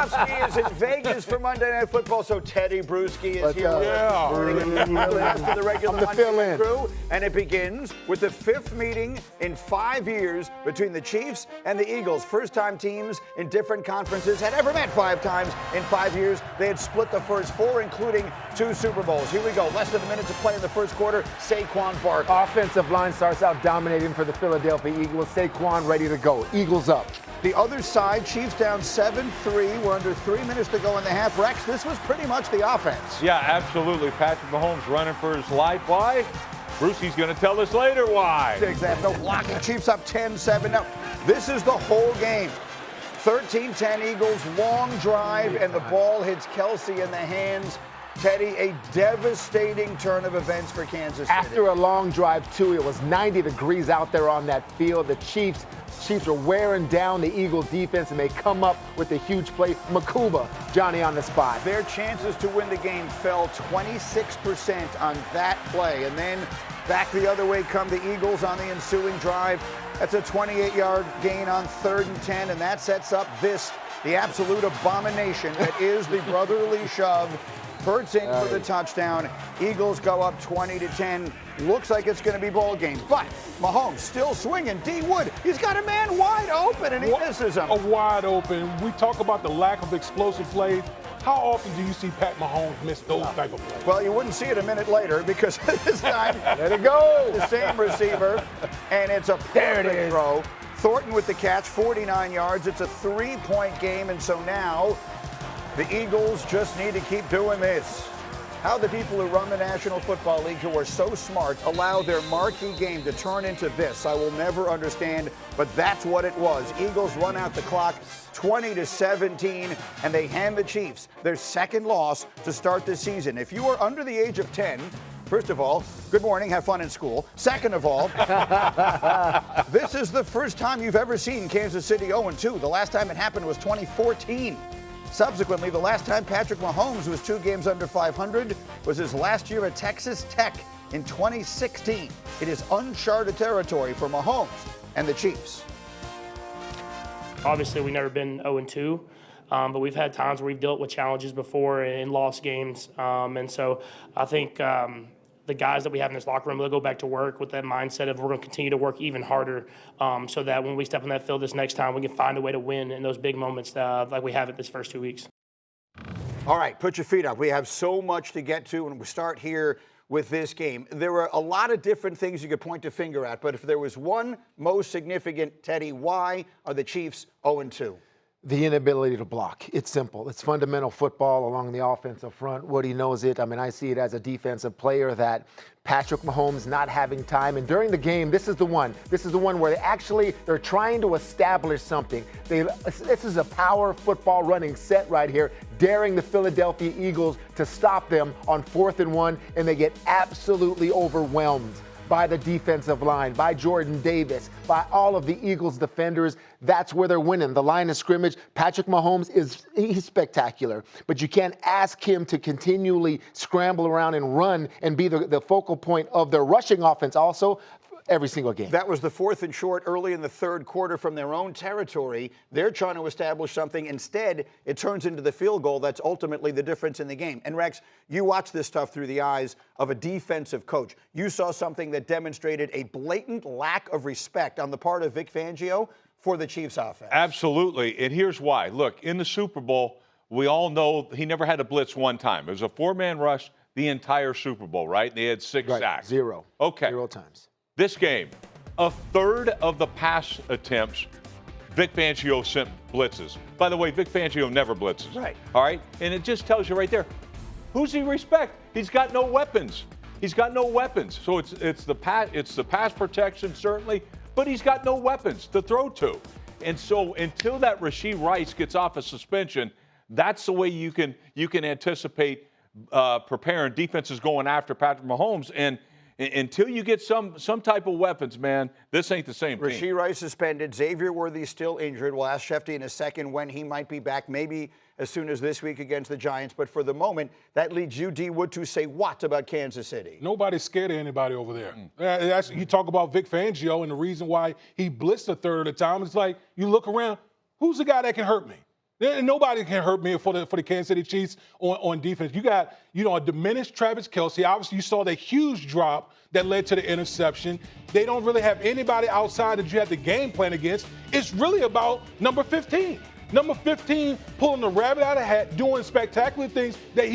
Bruschi is in Vegas for Monday Night Football, so Tedy Bruschi is here. Yeah. The regular Monday crew, and it begins with the 5th meeting in 5 years between the Chiefs and the Eagles. First-time teams in different conferences had ever met 5 times in 5 years. They had split the first 4, including 2 Super Bowls. Here we go. Less than a minute to play in the first quarter. Saquon Barkley. Offensive line starts out dominating for the Philadelphia Eagles. Saquon ready to go. Eagles up. The other side, Chiefs down 7-3. We're under 3 minutes to go in the half. Rex, this was pretty much the offense. Yeah, absolutely. Patrick Mahomes running for his life. Why? Bruschi's going to tell us later why. Exactly. No blocking. Chiefs up 10-7. Now, this is the whole game. 13-10 Eagles, long drive, and the ball hits Kelsey in the hands. Tedy, a devastating turn of events for Kansas City. After a long drive, too, it was 90 degrees out there on that field. The Chiefs are wearing down the Eagles defense, and they come up with a huge play. Makuba, Johnny on the spot. Their chances to win the game fell 26% on that play. And then back the other way come the Eagles on the ensuing drive. That's a 28-yard gain on 3rd and 10, and that sets up the absolute abomination that is the brotherly shove. Hurts in for the touchdown. Eagles go up 20-10. Looks like it's going to be ball game. But Mahomes still swinging. D. Wood, he's got a man wide open, and he misses him. A wide open. We talk about the lack of explosive plays. How often do you see Pat Mahomes miss those type of plays? Well, you wouldn't see it a minute later because this time, let it go. The same receiver, and it's a perfect throw. Thornton with the catch, 49 yards. It's a 3-point game, and so now the Eagles just need to keep doing this. How the people who run the National Football League, who are so smart, allow their marquee game to turn into this, I will never understand, but that's what it was. Eagles run out the clock 20-17, and they hand the Chiefs their 2nd loss to start the season. If you are under the age of 10, first of all, good morning, have fun in school. Second of all, this is the first time you've ever seen Kansas City 0-2. The last time it happened was 2014. Subsequently, the last time Patrick Mahomes was 2 games under 500 was his last year at Texas Tech in 2016. It is uncharted territory for Mahomes and the Chiefs. Obviously, we've never been 0-2, but we've had times where we've dealt with challenges before and lost games. And so I think the guys that we have in this locker room, they'll go back to work with that mindset of we're going to continue to work even harder so that when we step on that field this next time, we can find a way to win in those big moments like we have it this first 2 weeks. All right, put your feet up. We have so much to get to, and we start here with this game. There were a lot of different things you could point a finger at, but if there was one most significant, Tedy, why are the Chiefs 0-2? The inability to block. It's simple. It's fundamental football along the offensive front. Woody knows it. I mean, I see it as a defensive player that Patrick Mahomes not having time. And during the game, this is the one. This is the one where they're trying to establish something. This is a power football running set right here, daring the Philadelphia Eagles to stop them on 4th and 1, and they get absolutely overwhelmed by the defensive line, by Jordan Davis, by all of the Eagles defenders. That's where they're winning. The line of scrimmage, Patrick Mahomes he's spectacular, but you can't ask him to continually scramble around and run and be the focal point of their rushing offense also every single game. That was the 4th and short early in the 3rd quarter from their own territory. They're trying to establish something. Instead, it turns into the field goal that's ultimately the difference in the game. And Rex, you watch this stuff through the eyes of a defensive coach. You saw something that demonstrated a blatant lack of respect on the part of Vic Fangio for the Chiefs offense. Absolutely, and here's why. Look, in the Super Bowl, we all know he never had a blitz one time. It was a 4-man rush the entire Super Bowl, right? They had 6 sacks. 0. Okay. 0 times. This game, a third of the pass attempts, Vic Fangio sent blitzes. By the way, Vic Fangio never blitzes. Right. All right? And it just tells you right there, who's he respect? He's got no weapons. He's got no weapons. So it's the pass protection, certainly, but he's got no weapons to throw to. And so until that Rashee Rice gets off a suspension, that's the way you can anticipate preparing defenses going after Patrick Mahomes. And until you get some type of weapons, man, this ain't the same team. Rashee Rice suspended. Xavier Worthy still injured. We'll ask Schefter in a second when he might be back, maybe as soon as this week against the Giants. But for the moment, that leads you, D. Wood, to say what about Kansas City? Nobody's scared of anybody over there. You talk about Vic Fangio, and the reason why he blitzed a third of the time is like, you look around, who's the guy that can hurt me? Nobody can hurt me for the Kansas City Chiefs on defense. You got, a diminished Travis Kelce. Obviously, you saw the huge drop that led to the interception. They don't really have anybody outside that you have the game plan against. It's really about number 15. Number 15 pulling the rabbit out of the hat, doing spectacular things that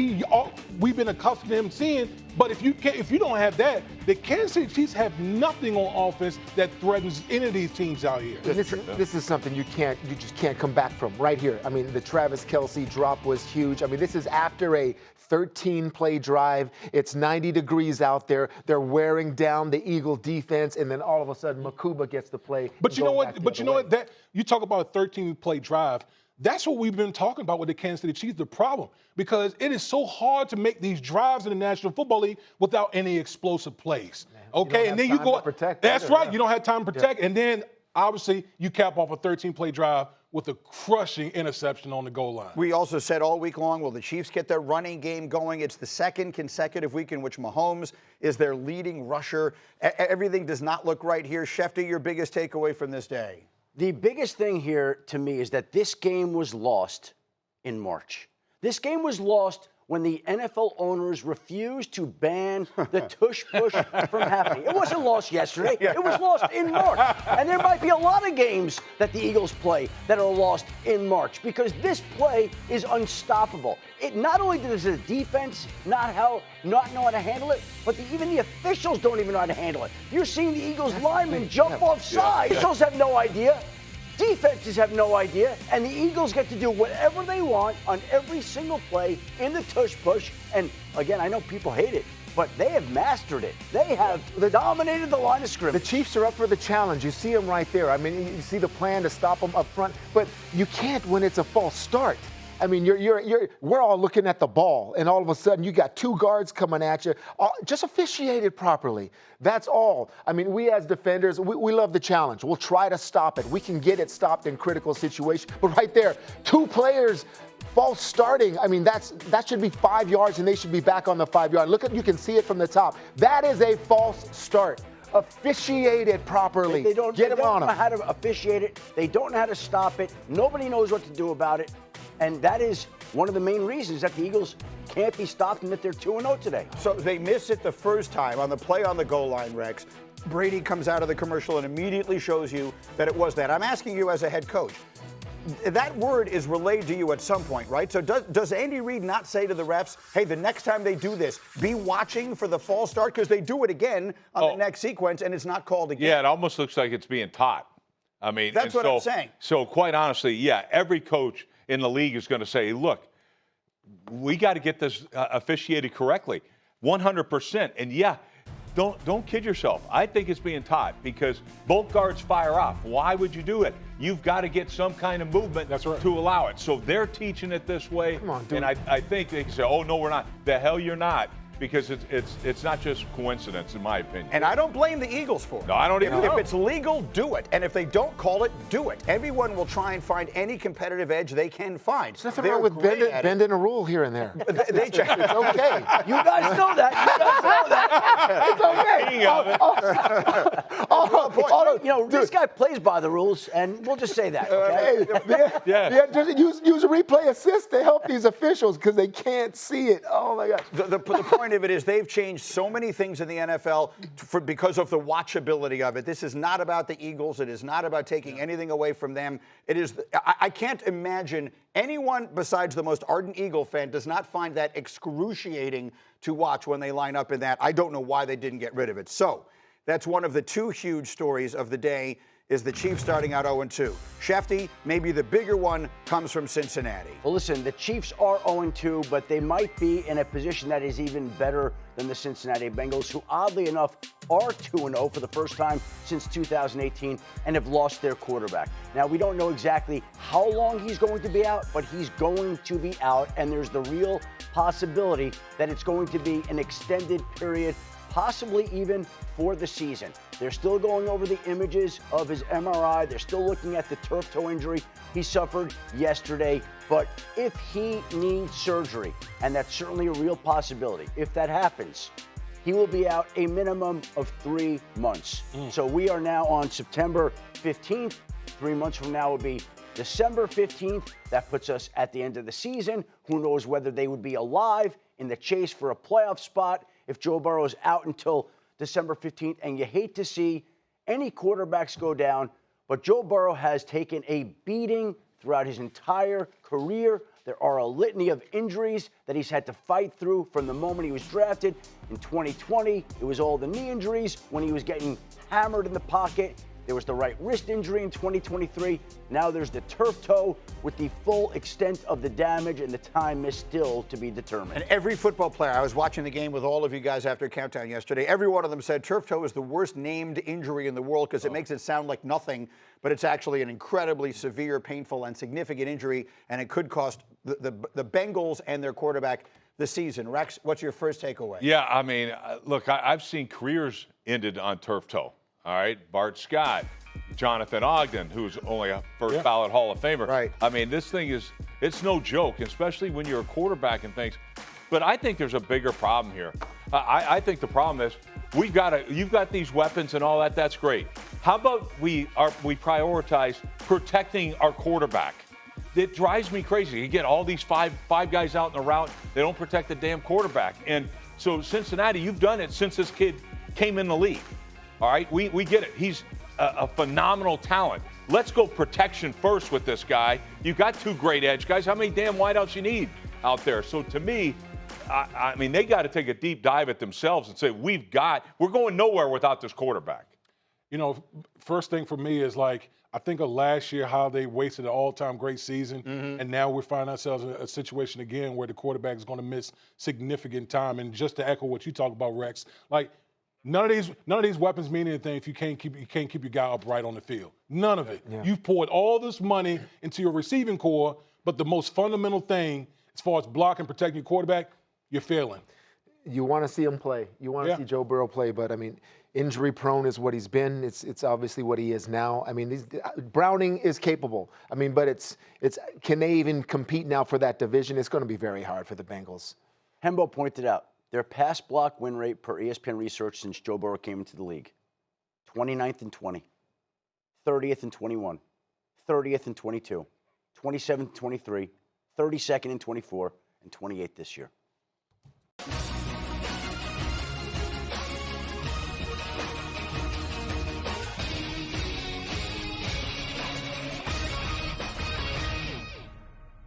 we've been accustomed to him seeing. But if you don't have that, the Kansas City Chiefs have nothing on offense that threatens any of these teams out here. This is something you just can't come back from right here. I mean, the Travis Kelce drop was huge. I mean, this is after a 13-play drive. It's 90 degrees out there. They're wearing down the Eagle defense, and then all of a sudden, Makuba gets the play. But you know what? That you talk about a 13-play drive. That's what we've been talking about with the Kansas City Chiefs, the problem, because it is so hard to make these drives in the National Football League without any explosive plays. Okay, and then you go. That's right. You don't have time to protect, and then obviously you cap off a 13-play drive with a crushing interception on the goal line. We also said all week long, will the Chiefs get their running game going? It's the second consecutive week in which Mahomes is their leading rusher. Everything does not look right here. Schefter, your biggest takeaway from this day? The biggest thing here to me is that this game was lost in March. This game was lost when the NFL owners refused to ban the tush push from happening. It wasn't lost yesterday. It was lost in March. And there might be a lot of games that the Eagles play that are lost in March because this play is unstoppable. It not only does the defense not know how to handle it, but even the officials don't even know how to handle it. You're seeing the Eagles linemen jump off sides. Officials have no idea. Defenses have no idea, and the Eagles get to do whatever they want on every single play in the tush push. And again, I know people hate it, but they have mastered it. They dominated the line of scrimmage. The Chiefs are up for the challenge. You see them right there. I mean, you see the plan to stop them up front, but you can't when it's a false start. I mean, we're all looking at the ball, and all of a sudden you got two guards coming at you. Just officiate it properly. That's all. I mean, we as defenders, we love the challenge. We'll try to stop it. We can get it stopped in critical situations. But right there, two players false starting. I mean, that should be 5 yards, and they should be back on the 5 yard. You can see it from the top. That is a false start. Officiate it properly. They don't know how to officiate it. They don't know how to stop it. Nobody knows what to do about it. And that is one of the main reasons that the Eagles can't be stopped and that they're 2-0 today. So they miss it the first time on the play on the goal line, Rex. Brady comes out of the commercial and immediately shows you that it was that. I'm asking you as a head coach. That word is relayed to you at some point, right? So does Andy Reid not say to the refs, hey, the next time they do this, be watching for the false start? Because they do it again on the next sequence, and it's not called again. Yeah, it almost looks like it's being taught. I mean, that's what I'm saying. So quite honestly, yeah, every coach in the league is going to say, look, we got to get this officiated correctly, 100%. And yeah, don't kid yourself. I think it's being taught because both guards fire off. Why would you do it? You've got to get some kind of movement to allow it. So they're teaching it this way. Come on, dude. And I think they can say, oh, no, we're not. The hell you're not. Because it's not just coincidence, in my opinion. And I don't blame the Eagles for it. No, I don't even know. If it's legal, do it. And if they don't call it, do it. Everyone will try and find any competitive edge they can find. There's nothing wrong with bending a rule here and there. It's okay. You guys know that. It's okay. This guy plays by the rules, and we'll just say that. Okay? Just use a replay assist to help these officials because they can't see it. Oh my gosh. The point of it is they've changed so many things in the NFL because of the watchability of it. This is not about the Eagles. It is not about taking anything away from them. It is. I can't imagine anyone besides the most ardent Eagle fan does not find that excruciating to watch when they line up in that. I don't know why they didn't get rid of it. So that's one of the two huge stories of the day is the Chiefs starting out 0-2. Schefter, maybe the bigger one comes from Cincinnati. Well, listen, the Chiefs are 0-2, but they might be in a position that is even better than the Cincinnati Bengals, who oddly enough are 2-0 for the first time since 2018 and have lost their quarterback. Now, we don't know exactly how long he's going to be out, but he's going to be out, and there's the real possibility that it's going to be an extended period, possibly even for the season. They're still going over the images of his MRI. They're still looking at the turf toe injury he suffered yesterday. But if he needs surgery, and that's certainly a real possibility, if that happens, he will be out a minimum of 3 months. So we are now on September 15th. 3 months from now will be December 15th, that puts us at the end of the season. Who knows whether they would be alive in the chase for a playoff spot if Joe Burrow is out until December 15th. And you hate to see any quarterbacks go down, but Joe Burrow has taken a beating throughout his entire career. There are a litany of injuries that he's had to fight through from the moment he was drafted. In 2020, it was all the knee injuries when he was getting hammered in the pocket. There was the right wrist injury in 2023. Now there's the turf toe with the full extent of the damage, and the time is still to be determined. And every football player, I was watching the game with all of you guys after Countdown yesterday, every one of them said turf toe is the worst named injury in the world because it makes it sound like nothing, but it's actually an incredibly severe, painful, and significant injury, and it could cost the Bengals and their quarterback the season. Rex, what's your first takeaway? Yeah, I mean, look, I've seen careers ended on turf toe. All right, Bart Scott, Jonathan Ogden, who's only a first ballot Hall of Famer. Right. I mean, this thing it's no joke, especially when you're a quarterback and things. But I think there's a bigger problem here. I think the problem is you've got these weapons and all that. That's great. How about we prioritize protecting our quarterback? It drives me crazy. You get all these five guys out in the route. They don't protect the damn quarterback. And so Cincinnati, you've done it since this kid came in the league. All right, we get it. He's a phenomenal talent. Let's go protection first with this guy. You got two great edge guys. How many damn wideouts you need out there? So to me, I mean, they got to take a deep dive at themselves and say, we're going nowhere without this quarterback. You know, first thing for me is like, I think of last year how they wasted an all-time great season, and now we find ourselves in a situation again where the quarterback is going to miss significant time. And just to echo what you talk about, Rex, like, none of these weapons mean anything if you can't keep your guy upright on the field. None of it. Yeah. You've poured all this money into your receiving core, but the most fundamental thing, as far as blocking and protecting your quarterback, you're failing. You want to see him play. You want to see Joe Burrow play, but I mean, injury prone is what he's been. It's obviously what he is now. I mean, Browning is capable. I mean, but it's can they even compete now for that division? It's going to be very hard for the Bengals. Hembo pointed out their pass block win rate per ESPN research since Joe Burrow came into the league: 29th and 20, 30th and 21, 30th and 22, 27th and 23, 32nd and 24, and 28th this year.